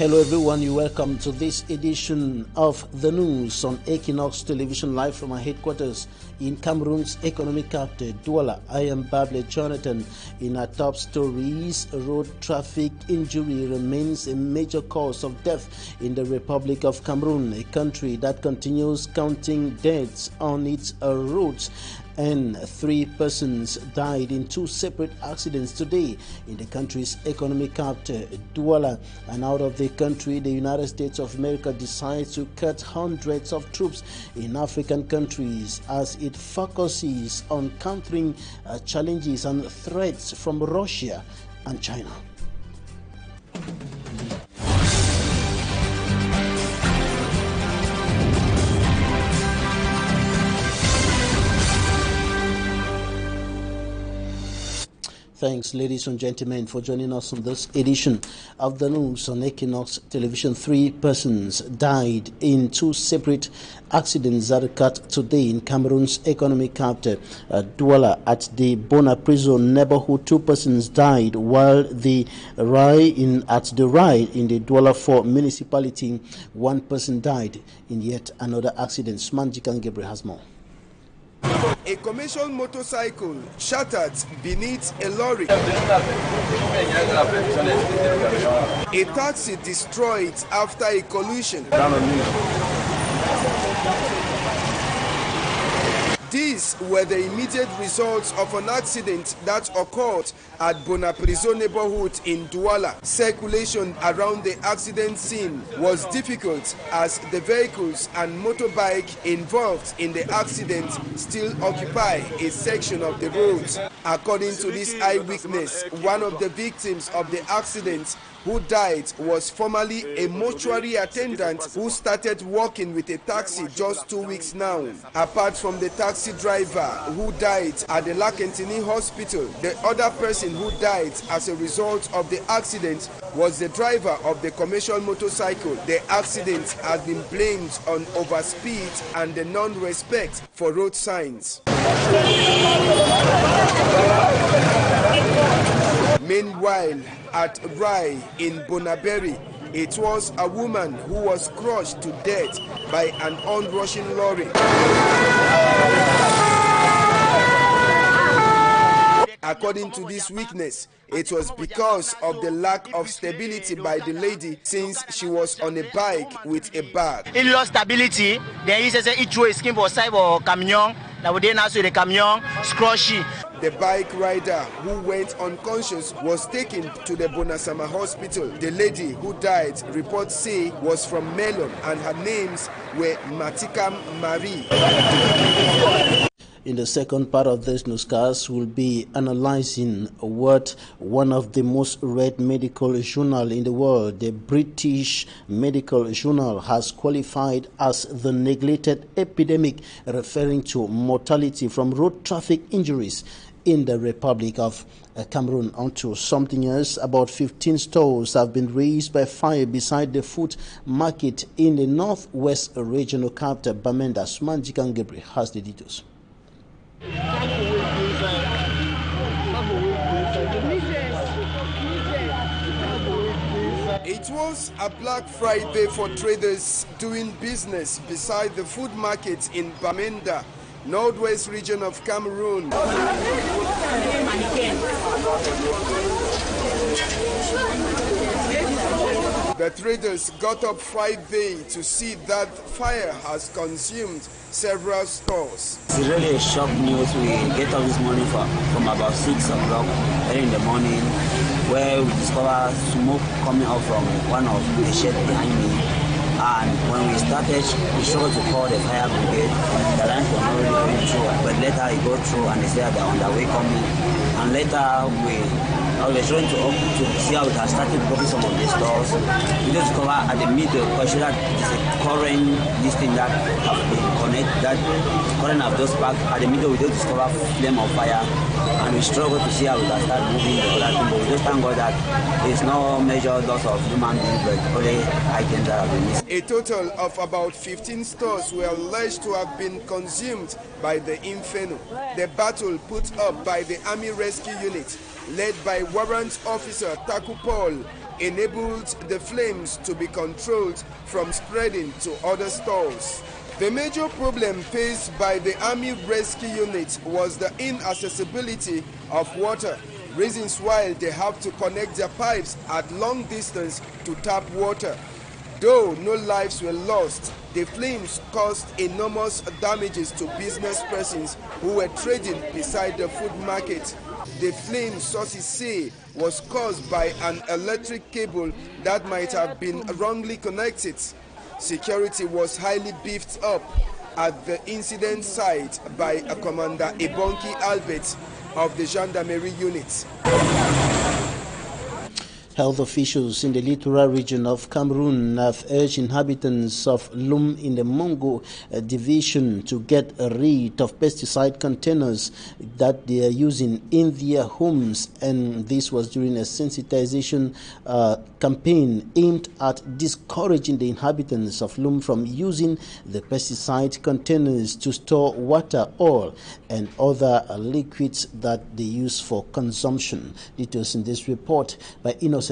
Hello everyone, you're welcome to this edition of the news on Equinoxe Television, live from our headquarters in Cameroon's economic capital, Douala. I am Bable Jonathan. In our top stories, road traffic injury remains a major cause of death in the Republic of Cameroon, a country that continues counting deaths on its roads. And 3 persons died in 2 separate accidents today in the country's economic capital, Douala. And out of the country, the United States of America decides to cut hundreds of troops in African countries as it focuses on countering challenges and threats from Russia and China. Thanks, ladies and gentlemen, for joining us on this edition of the news on Equinoxe Television. 3 persons died in 2 separate accidents that occurred today in Cameroon's economic capital, Douala. At the Bona Prison neighborhood, 2 persons died, while at the Rai in the Douala 4 municipality, 1 person died in yet another accident. Smanjikan Gabriel has more. A commercial motorcycle shattered beneath a lorry. A taxi destroyed after a collision. These were the immediate results of an accident that occurred at Bona Prison neighborhood in Douala. Circulation around the accident scene was difficult as the vehicles and motorbike involved in the accident still occupy a section of the road. According to this eyewitness, one of the victims of the accident who died was formerly a mortuary attendant who started working with a taxi just 2 weeks now. Apart from the taxi driver who died at the Lakentini hospital, the other person who died as a result of the accident was the driver of the commercial motorcycle. The accident has been blamed on overspeed and the non-respect for road signs. Meanwhile, at Rai in Bonaberi, it was a woman who was crushed to death by an onrushing lorry. According to this witness, it was because of the lack of stability by the lady since she was on a bike with a bag. Il lost stability, then he says he threw a skin for side or camion, now they now see the camion, scrushy. The bike rider who went unconscious was taken to the Bonasama hospital. The lady who died, reports say, was from Melon and her names were Matikam Marie. In the second part of this newscast, we'll be analyzing what one of the most read medical journals in the world, the British Medical Journal, has qualified as the neglected epidemic, referring to mortality from road traffic injuries in the Republic of Cameroon. Onto something else, about 15 stores have been razed by fire beside the food market in the northwest regional capital, Bamenda. Smanjikan Gabriel has the details. It was a Black Friday for traders doing business beside the food market in Bamenda, northwest region of Cameroon. The traders got up Friday to see that fire has consumed several stores. It's really a shock news. We get up this morning from about 6 o'clock early in the morning, where we discover smoke coming out from one of the sheds behind me. And when we started, we struggled to call the fire brigade. The lines were not really going through, but later it got through and they said they're on their way coming. And later I was trying to see how it has started blocking some of the stores. We just discover at the middle, because that is a current this thing that have been connected, that current have just sparked. At the middle, we just discover flame of fire, and we struggle to see how we can start moving the other thing. But we just thank God that there's no major loss of human beings, but only items that have been missing. A total of about 15 stores were alleged to have been consumed by the inferno. The battle put up by the Army Rescue Unit, led by Warrant Officer Taku Paul, enabled the flames to be controlled from spreading to other stores. The major problem faced by the Army Rescue Unit was the inaccessibility of water, reasons why they have to connect their pipes at long distance to tap water. Though no lives were lost, the flames caused enormous damages to business persons who were trading beside the food market. The flame, sources say, was caused by an electric cable that might have been wrongly connected. Security was highly beefed up at the incident site by Commander Ebonki Albert of the Gendarmerie unit. Health officials in the littoral region of Cameroun have urged inhabitants of Lum in the Mongo division to get rid of pesticide containers that they are using in their homes, and this was during a sensitization campaign aimed at discouraging the inhabitants of Lum from using the pesticide containers to store water, oil, and other liquids that they use for consumption. Details in this report by Equinoxe.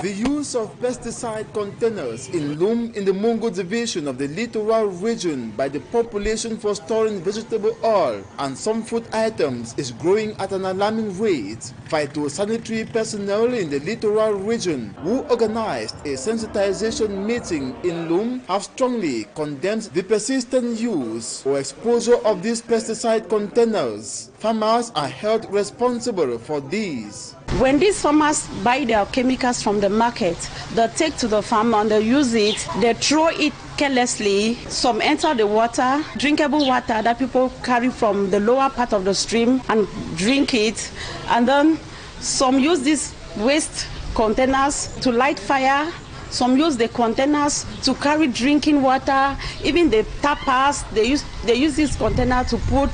The use of pesticide containers in Lum in the Mongo division of the littoral region by the population for storing vegetable oil and some food items is growing at an alarming rate. Phytosanitary personnel in the littoral region who organized a sensitization meeting in Lum have strongly condemned the persistent use or exposure of these pesticide containers. Farmers are held responsible for these. When these farmers buy their chemicals from the market, they take to the farm and they use it, they throw it carelessly. Some enter the water, drinkable water that people carry from the lower part of the stream and drink it. And then some use these waste containers to light fire. Some use the containers to carry drinking water. Even the tappers, they use this container to put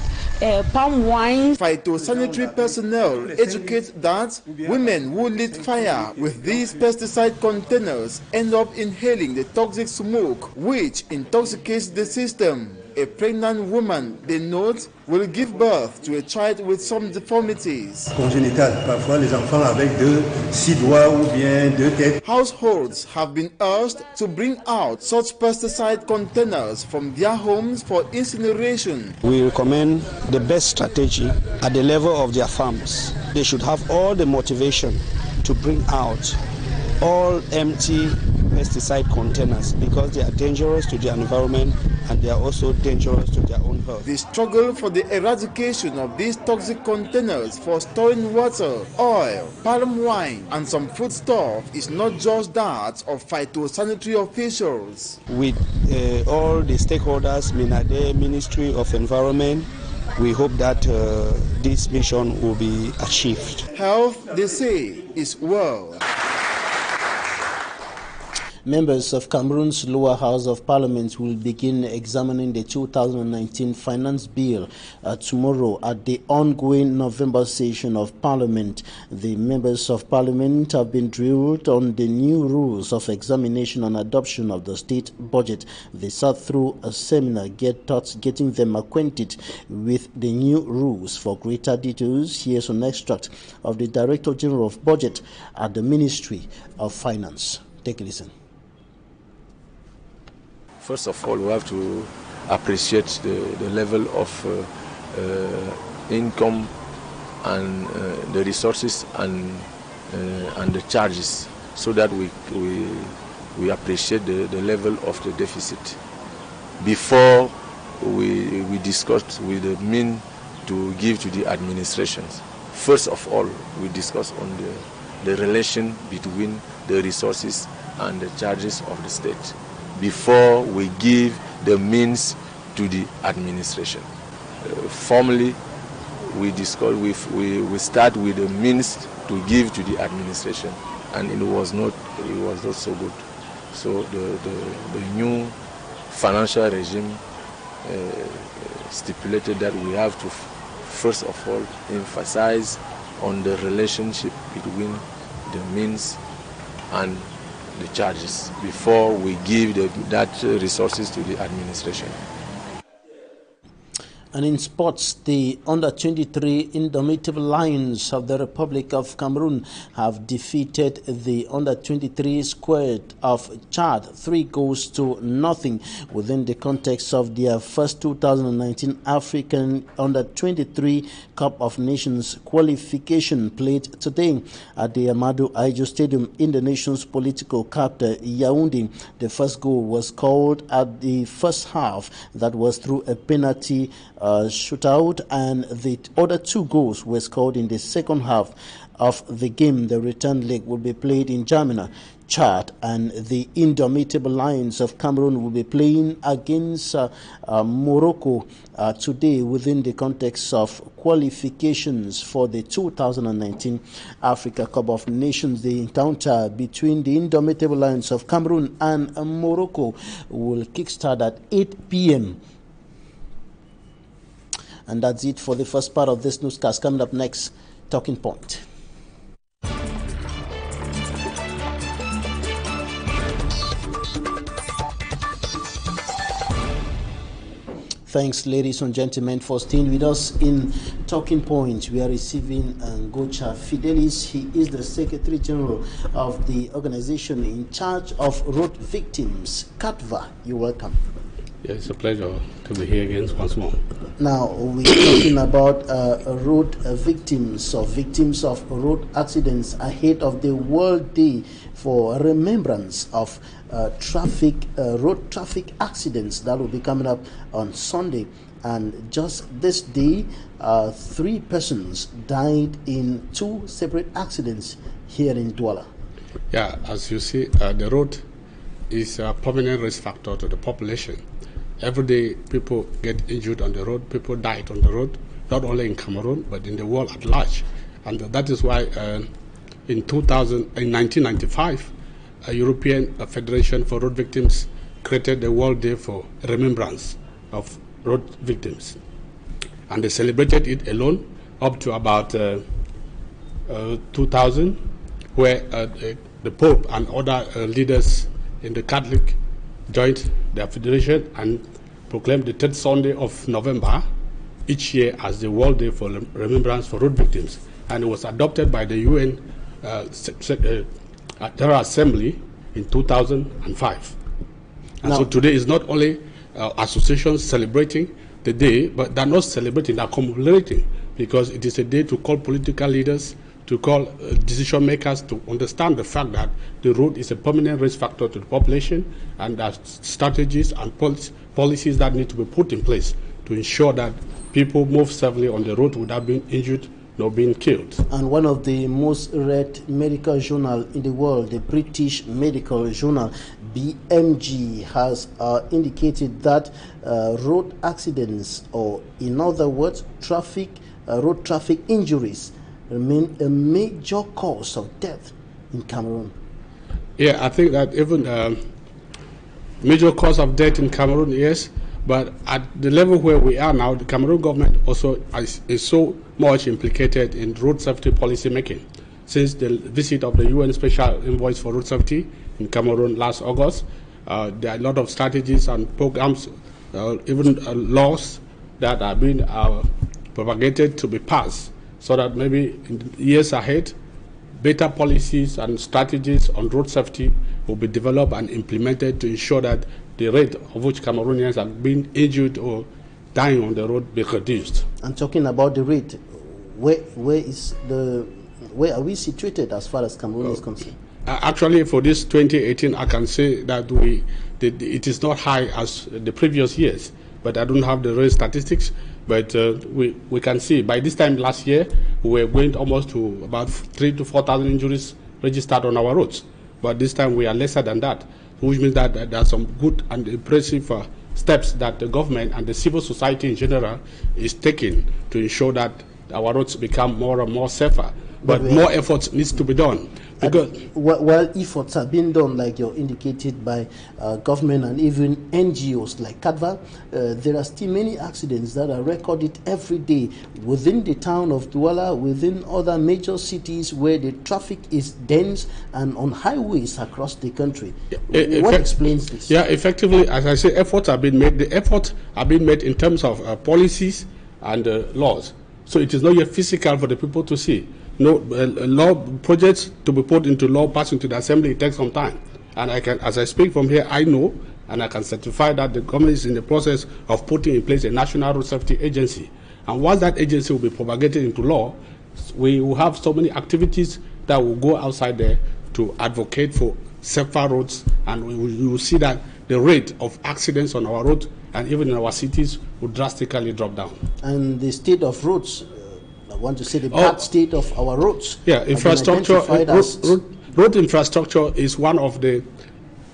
palm wine. Phytosanitary personnel educate that women who lit fire with these pesticide containers end up inhaling the toxic smoke, which intoxicates the system. A pregnant woman, they note, will give birth to a child with some deformities. Congénitales, parfois les enfants avec 6 doigts ou bien 2 têtes. Households have been urged to bring out such pesticide containers from their homes for incineration. We recommend the best strategy at the level of their farms. They should have all the motivation to bring out all empty pesticide containers because they are dangerous to the environment and they are also dangerous to their own health. The struggle for the eradication of these toxic containers for storing water, oil, palm wine, and some foodstuff is not just that of phytosanitary officials. With all the stakeholders, MINADE, Ministry of Environment, we hope that this mission will be achieved. Health, they say, is wealth. Members of Cameroon's lower house of parliament will begin examining the 2019 finance bill tomorrow at the ongoing November session of parliament. The members of parliament have been drilled on the new rules of examination and adoption of the state budget. They sat through a seminar getting them acquainted with the new rules. For greater details, here's an extract of the Director General of Budget at the Ministry of Finance. Take a listen. First of all, we have to appreciate the level of income and the resources and the charges, so that we appreciate the level of the deficit before we discuss with the mean to give to the administrations. First of all, we discuss on the relation between the resources and the charges of the state before we give the means to the administration. Formally, we discuss. We start with the means to give to the administration, and it was not so good. So the new financial regime stipulated that we have to first of all emphasize on the relationship between the means and the charges before we give that resources to the administration. And in sports, the under-23 Indomitable Lions of the Republic of Cameroon have defeated the under-23 squad of Chad 3-0 within the context of their first 2019 African under-23 Cup of Nations qualification played today at the Amadou Ahidjo Stadium in the nation's political capital, Yaoundé. The first goal was scored at the first half. That was through a penalty shootout, and the other two goals were scored in the second half of the game. The return leg will be played in Jamina, Chad, and the Indomitable Lions of Cameroon will be playing against Morocco today within the context of qualifications for the 2019 Africa Cup of Nations. The encounter between the Indomitable Lions of Cameroon and Morocco will kickstart at 8 p.m. And that's it for the first part of this newscast. Coming up next, Talking Point. Thanks, ladies and gentlemen, for staying with us in Talking Point. We are receiving NGOCHIA Fidel. He is the Secretary General of the organization in charge of road victims. Katva, you're welcome. Yeah, it's a pleasure to be here again once more. Now, we're talking about road victims or victims of road accidents ahead of the World Day for remembrance of road traffic accidents that will be coming up on Sunday. And just this day, 3 persons died in 2 separate accidents here in Douala. Yeah, as you see, the road is a permanent risk factor to the population. Every day, people get injured on the road, people died on the road, not only in Cameroon, but in the world at large. And that is why in 1995, a European Federation for Road Victims created the World Day for remembrance of road victims. And they celebrated it alone up to about 2000, where the Pope and other leaders in the Catholic joined their federation and proclaimed the 3rd Sunday of November each year as the World Day for Remembrance for Road Victims. And it was adopted by the UN General Assembly in 2005. And so today is not only associations celebrating the day, but they're not celebrating, they're commemorating, because it is a day to call political leaders, to call decision makers to understand the fact that the road is a permanent risk factor to the population, and there are strategies and policies that need to be put in place to ensure that people move safely on the road without being injured nor being killed. And one of the most read medical journal in the world, the British Medical Journal, BMG, has indicated that road accidents, or in other words, road traffic injuries, remain a major cause of death in Cameroon. Yeah, I think that even major cause of death in Cameroon, yes, but at the level where we are now, the Cameroon government also is so much implicated in road safety policy making. Since the visit of the UN Special Envoy for Road Safety in Cameroon last August, there are a lot of strategies and programs, even laws that are being propagated to be passed, so that maybe in the years ahead, better policies and strategies on road safety will be developed and implemented to ensure that the rate of which Cameroonians are being injured or dying on the road be reduced. And talking about the rate, where are we situated as far as Cameroon is concerned? Actually, for this 2018, I can say that it is not high as the previous years, but I don't have the real statistics. But we can see by this time last year, we were going almost to about 3,000 to 4,000 injuries registered on our roads. But this time we are lesser than that, which means that there are some good and impressive steps that the government and the civil society in general is taking to ensure that our roads become more and more safer. but more efforts needs to be done. Because while efforts have been done, like you're indicated, by government and even NGOs like CADVA, there are still many accidents that are recorded every day within the town of Douala, within other major cities where the traffic is dense, and on highways across the country. What explains this? Yeah, effectively, as I say, efforts have been made. The efforts have been made in terms of policies and laws. So it is not yet physical for the people to see. No, law projects to be put into law, passed into the assembly, it takes some time. And I can, as I speak from here, I know and I can certify that the government is in the process of putting in place a national road safety agency. And once that agency will be propagated into law, we will have so many activities that will go outside there to advocate for safer roads, and we will see that the rate of accidents on our roads and even in our cities will drastically drop down. And the state of roads, I want to say the bad state of our roads. Yeah, infrastructure, road infrastructure is one of the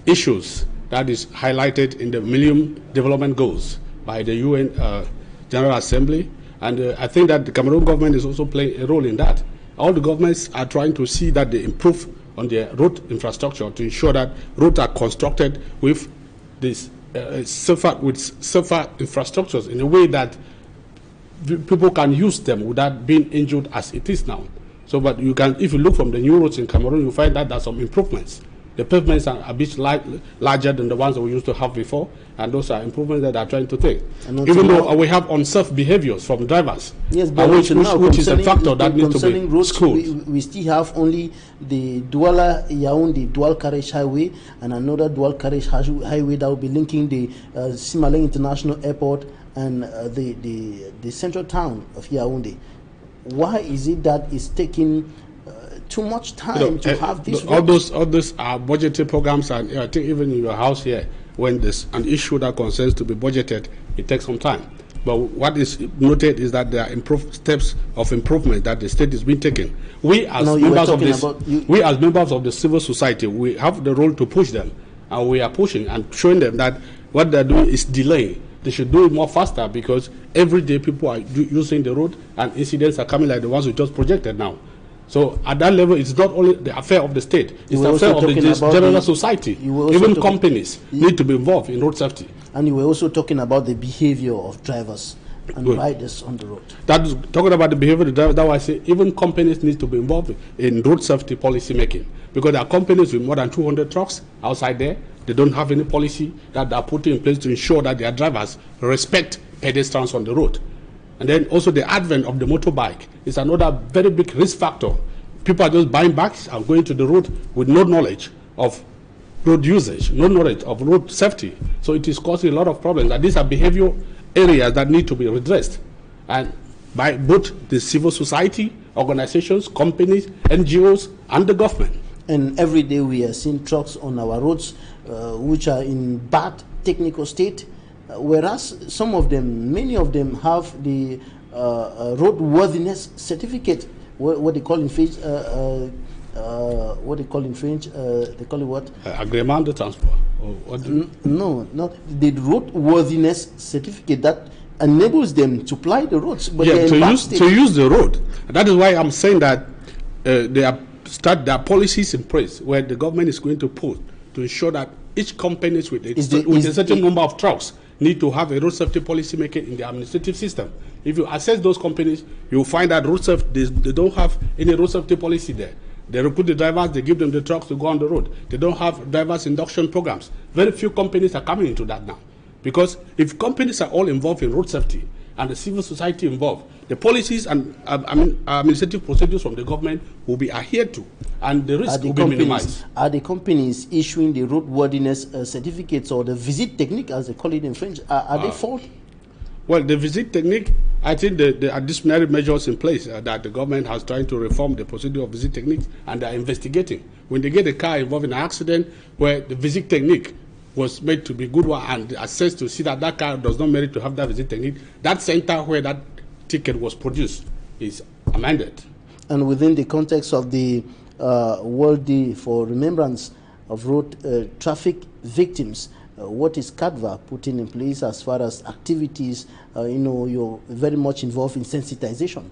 issues that is highlighted in the Millennium Development Goals by the UN General Assembly, and I think that the Cameroon government is also playing a role in that. All the governments are trying to see that they improve on their road infrastructure to ensure that roads are constructed with this safer infrastructures in a way that people can use them without being injured as it is now. So, but you can, if you look from the new roads in Cameroon, you find that there are some improvements. The pavements are a bit larger than the ones that we used to have before, and those are improvements that they are trying to take. Even though we have unsafe behaviors from drivers, yes, but which is a factor that needs to be schooled. We still have only the Douala-Yaoundé dual carriage highway and another dual carriage highway that will be linking the Simaleng International Airport and the central town of Yaoundé. Why is it that it's taking too much time to have this? All those are budgeted programs, and I think even in your house here, when there's an issue that concerns to be budgeted, it takes some time. But what is noted is that there are steps of improvement that the state is being taken. We as members of the civil society, we have the role to push them, and we are pushing and showing them that what they're doing is delaying. They should do it more faster, because every day people are using the road and incidents are coming like the ones we just projected now. So at that level, it's not only the affair of the state, it's the affair of the general society. Even companies need to be involved in road safety. And you were also talking about the behavior of drivers and riders on the road. That's talking about the behavior of the drivers. That's why I say even companies need to be involved in road safety policy making, because there are companies with more than 200 trucks outside there. They don't have any policy that they are putting in place to ensure that their drivers respect pedestrians on the road. And then also the advent of the motorbike is another very big risk factor. People are just buying bikes and going to the road with no knowledge of road usage, no knowledge of road safety. So it is causing a lot of problems. And these are behavioral areas that need to be redressed, and by both the civil society, organizations, companies, NGOs, and the government. And every day we are seeing trucks on our roads which are in bad technical state, whereas some of them, many of them, have the roadworthiness certificate. What they call in French, they call it what? Agrément de transport. No, not the roadworthiness certificate that enables them to ply the roads. But yeah, to use the road. That is why I'm saying that there are policies in place where the government is going to put to ensure that each company with a certain number of trucks need to have a road safety policy making in the administrative system. If you assess those companies, you will find that road safety, they don't have any road safety policy there. They recruit the drivers, they give them the trucks to go on the road. They don't have drivers induction programs. Very few companies are coming into that now. Because if companies are all involved in road safety and the civil society involved, the policies and administrative procedures from the government will be adhered to, and the risk will be minimized. Are the companies issuing the roadworthiness certificates, or the visit technique, as they call it in French, are they fault? Well, the visit technique, I think there are disciplinary measures in place that the government has tried to reform the procedure of visit techniques, and they are investigating. When they get a car involved in an accident where the visit technique was made to be good one and assessed to see that that car does not merit to have that visit technique, that center where that ticket was produced is amended. And within the context of the World Day for Remembrance of Road Traffic Victims, what is CADVA putting in place as far as activities? You're very much involved in sensitization.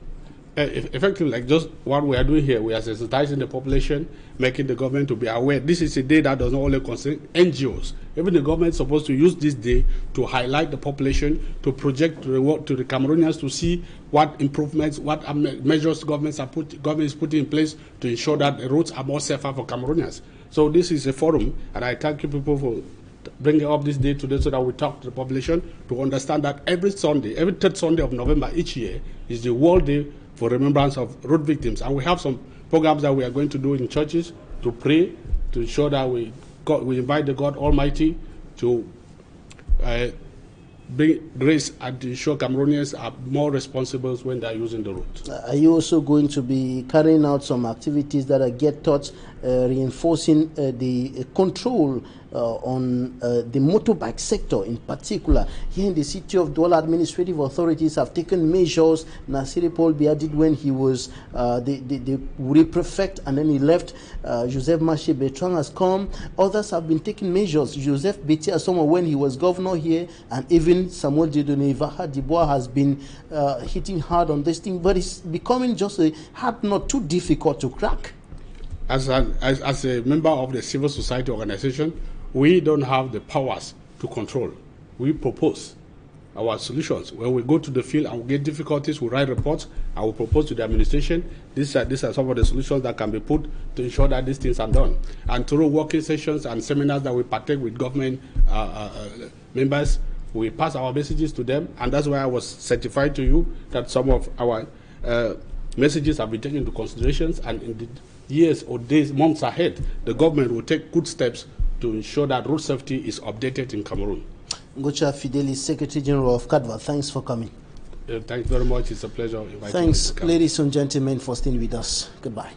Effectively, like just what we are doing here, we are sensitizing the population, making the government to be aware. This is a day that does not only concern NGOs. Even the government is supposed to use this day to highlight the population, to project to the Cameroonians to see what improvements, what measures government is putting in place to ensure that the roads are more safer for Cameroonians. So this is a forum, and I thank you people for bringing up this day today so that we talk to the population to understand that every Sunday, every third Sunday of November each year is the World Day for remembrance of road victims. And we have some programs that we are going to do in churches to pray, to ensure that we invite the God Almighty to bring grace and to ensure Cameroonians are more responsible when they are using the road. Are you also going to be carrying out some activities that are get taught, reinforcing the control on the motorbike sector in particular? Here in the city of Douala, administrative authorities have taken measures. Nasiri Paul Biya did when he was the Wuri prefect, and then he left. Joseph Maché Bertrand has come. Others have been taking measures. Joseph Beti Asoma when he was governor here, and even Samuel Dieudonné Vaha Dibois has been hitting hard on this thing, but it's becoming just a hard nut, too difficult to crack. As a member of the civil society organization, we don't have the powers to control. We propose our solutions. When we go to the field and we get difficulties, we write reports and we propose to the administration. These are some of the solutions that can be put to ensure that these things are done. And through working sessions and seminars that we partake with government members, we pass our messages to them, and that's why I was certified to you that some of our messages have been taken into considerations, and in the years or days, months ahead, the government will take good steps to ensure that road safety is updated in Cameroon. NGOCHIA Fidel is Secretary General of CADVA. Thanks for coming. Thanks very much. It's a pleasure inviting Thanks, you to come. ladies and gentlemen, for staying with us. Goodbye.